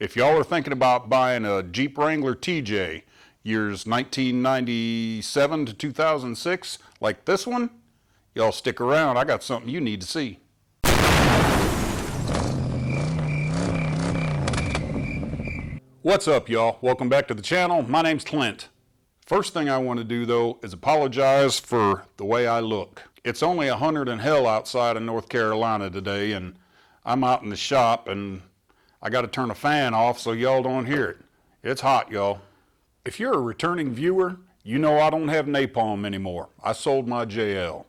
If y'all are thinking about buying a Jeep Wrangler TJ, years 1997 to 2006, like this one, y'all stick around. I got something you need to see. What's up, y'all? Welcome back to the channel. My name's Clint. First thing I want to do, though, is apologize for the way I look. It's only 100 and hell outside of North Carolina today, and I'm out in the shop, and I got to turn a fan off so y'all don't hear it. It's hot, y'all. If you're a returning viewer, you know I don't have napalm anymore. I sold my JL.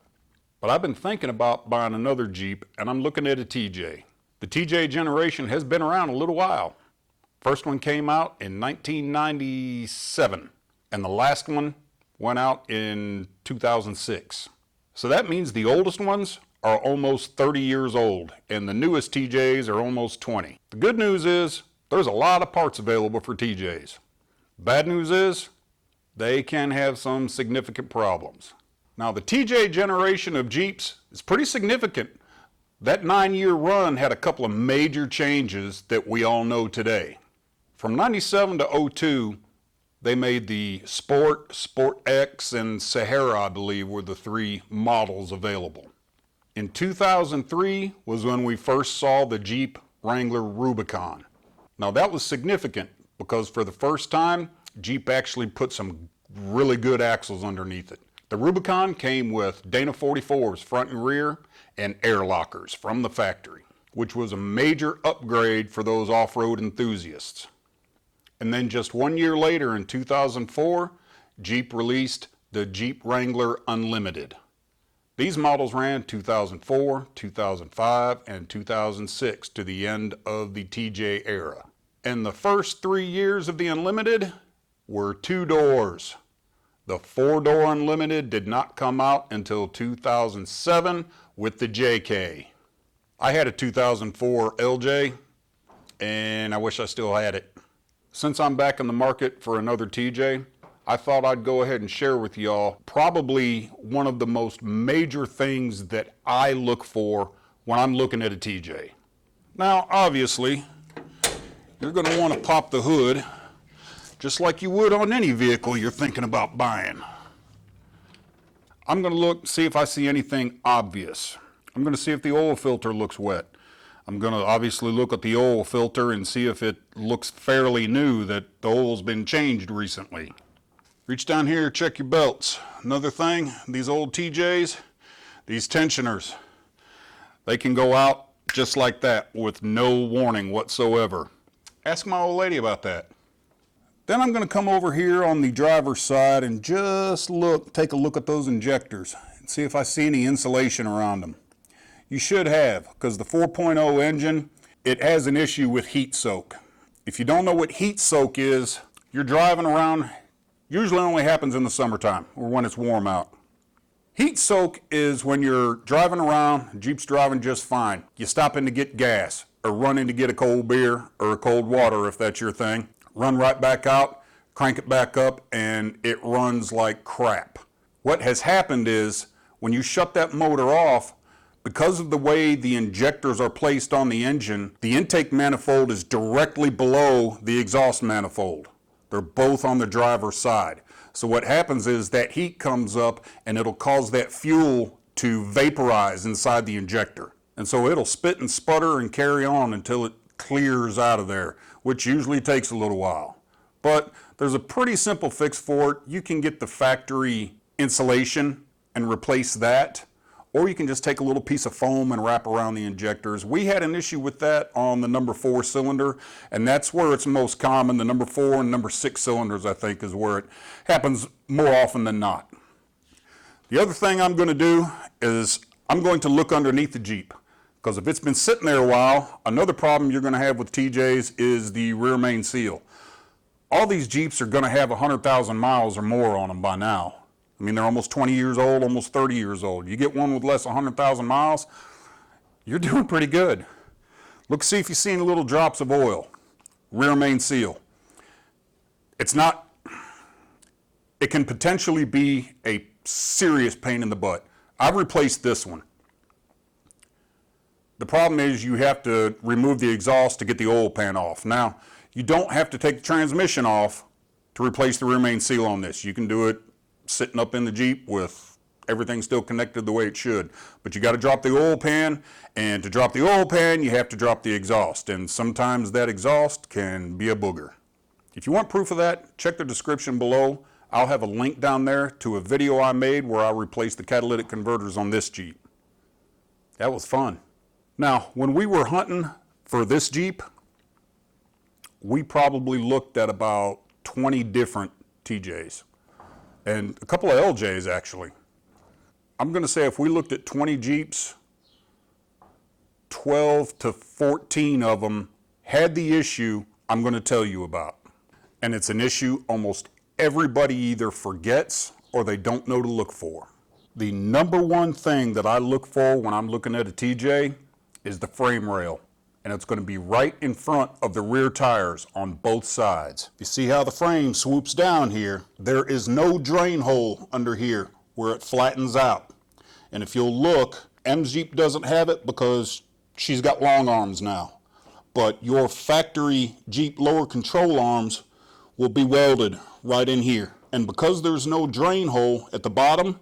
But I've been thinking about buying another Jeep, and I'm looking at a TJ. The TJ generation has been around a little while. First one came out in 1997, and the last one went out in 2006. So that means the oldest ones are almost 30 years old, and the newest TJs are almost 20. The good news is there's a lot of parts available for TJs. Bad news is they can have some significant problems. Now, the TJ generation of Jeeps is pretty significant. That 9-year run had a couple of major changes that we all know today. From 97 to 02, they made the Sport, Sport X, and Sahara, I believe, were the three models available. In 2003 was when we first saw the Jeep Wrangler Rubicon. Now that was significant because for the first time, Jeep actually put some really good axles underneath it. The Rubicon came with Dana 44s front and rear and air lockers from the factory, which was a major upgrade for those off-road enthusiasts. And then just 1 year later in 2004, Jeep released the Jeep Wrangler Unlimited. These models ran 2004, 2005, and 2006 to the end of the TJ era. And the first 3 years of the Unlimited were 2 doors. The 4-door Unlimited did not come out until 2007 with the JK. I had a 2004 LJ, and I wish I still had it. Since I'm back in the market for another TJ, I thought I'd go ahead and share with y'all probably one of the most major things that I look for when I'm looking at a TJ. Now, obviously, you're going to want to pop the hood just like you would on any vehicle you're thinking about buying. I'm going to look, see if I see anything obvious. I'm going to see if the oil filter looks wet. I'm going to obviously look at the oil filter and see if it looks fairly new, that the oil's been changed recently. Reach down here, check your belts. Another thing, these old TJs, these tensioners, they can go out just like that with no warning whatsoever. Ask my old lady about that. Then I'm going to come over here on the driver's side and just take a look at those injectors and see if I see any insulation around them. You should have, because the 4.0 engine, it has an issue with heat soak. If you don't know what heat soak is, you're driving around, usually only happens in the summertime or when it's warm out. Heat soak is when you're driving around, Jeep's driving just fine. You stop in to get gas or run in to get a cold beer or a cold water if that's your thing. Run right back out, crank it back up, and it runs like crap. What has happened is when you shut that motor off, because of the way the injectors are placed on the engine, the intake manifold is directly below the exhaust manifold. They're both on the driver's side. So what happens is that heat comes up and it'll cause that fuel to vaporize inside the injector. And so it'll spit and sputter and carry on until it clears out of there, which usually takes a little while. But there's a pretty simple fix for it. You can get the factory insulation and replace that, or you can just take a little piece of foam and wrap around the injectors. We had an issue with that on the number 4 cylinder, and that's where it's most common. The number 4 and number 6 cylinders, I think, is where it happens more often than not. The other thing I'm going to do is I'm going to look underneath the Jeep, because if it's been sitting there a while, another problem you're going to have with TJs is the rear main seal. All these Jeeps are going to have 100,000 miles or more on them by now. I mean, they're almost 20 years old, almost 30 years old. You get one with less than 100,000 miles, you're doing pretty good. Look, see if you see any little drops of oil. Rear main seal. It's not, it can potentially be a serious pain in the butt. I've replaced this one. The problem is you have to remove the exhaust to get the oil pan off. Now, You don't have to take the transmission off to replace the rear main seal on this. You can do it sitting up in the Jeep with everything still connected the way it should. But you got to drop the oil pan, and to drop the oil pan, you have to drop the exhaust. And sometimes that exhaust can be a booger. If you want proof of that, check the description below. I'll have a link down there to a video I made where I replaced the catalytic converters on this Jeep. That was fun. Now, when we were hunting for this Jeep, we probably looked at about 20 different TJs and a couple of LJs actually. I'm going to say if we looked at 20 Jeeps, 12 to 14 of them had the issue I'm going to tell you about. And it's an issue almost everybody either forgets or they don't know to look for. The number one thing that I look for when I'm looking at a TJ is the frame rail. And it's going to be right in front of the rear tires on both sides. You see how the frame swoops down here? There is no drain hole under here where it flattens out. And if you'll look, M's Jeep doesn't have it because she's got long arms now. But your factory Jeep lower control arms will be welded right in here. And because there's no drain hole at the bottom,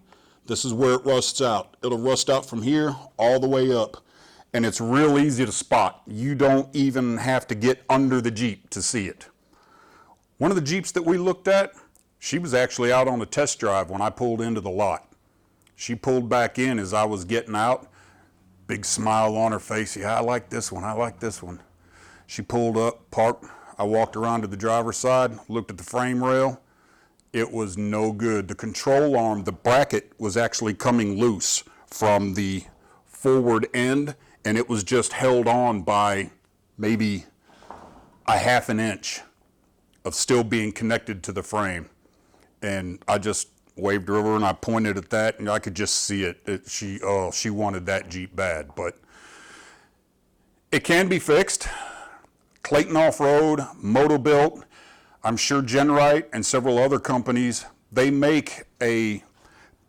this is where it rusts out. It'll rust out from here all the way up. And it's real easy to spot. You don't even have to get under the Jeep to see it. One of the Jeeps that we looked at, she was actually out on a test drive when I pulled into the lot. She pulled back in as I was getting out. Big smile on her face. Yeah, I like this one. I like this one. She pulled up, parked. I walked around to the driver's side, looked at the frame rail. It was no good. The control arm, the bracket was actually coming loose from the forward end, and it was just held on by maybe a half an inch of still being connected to the frame. And I just waved her over and I pointed at that, and I could just see it. She wanted that Jeep bad, but it can be fixed. Clayton Off-Road, Moto-Built, I'm sure Genrite and several other companies, they make a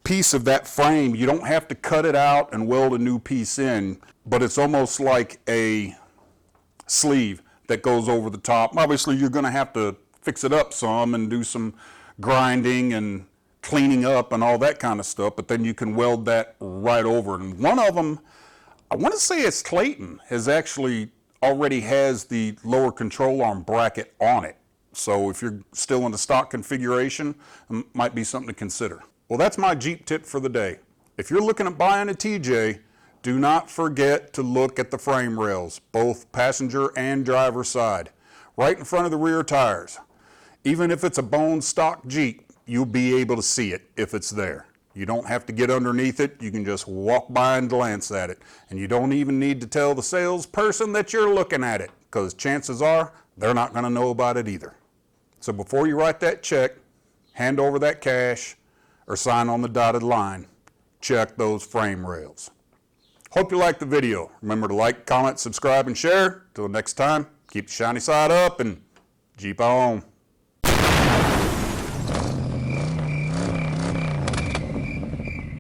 piece of that frame. You don't have to cut it out and weld a new piece in, but it's almost like a sleeve that goes over the top. Obviously, you're going to have to fix it up some and do some grinding and cleaning up and all that kind of stuff, but then you can weld that right over. And one of them, I want to say it's Clayton, already has the lower control arm bracket on it. So if you're still in the stock configuration, it might be something to consider. Well, that's my Jeep tip for the day. If you're looking at buying a TJ, do not forget to look at the frame rails, both passenger and driver side, right in front of the rear tires. Even if it's a bone stock Jeep, you'll be able to see it if it's there. You don't have to get underneath it. You can just walk by and glance at it. And you don't even need to tell the salesperson that you're looking at it, because chances are they're not going to know about it either. So before you write that check, hand over that cash, or sign on the dotted line, check those frame rails. Hope you liked the video. Remember to like, comment, subscribe, and share. Till next time, keep the shiny side up and Jeep on.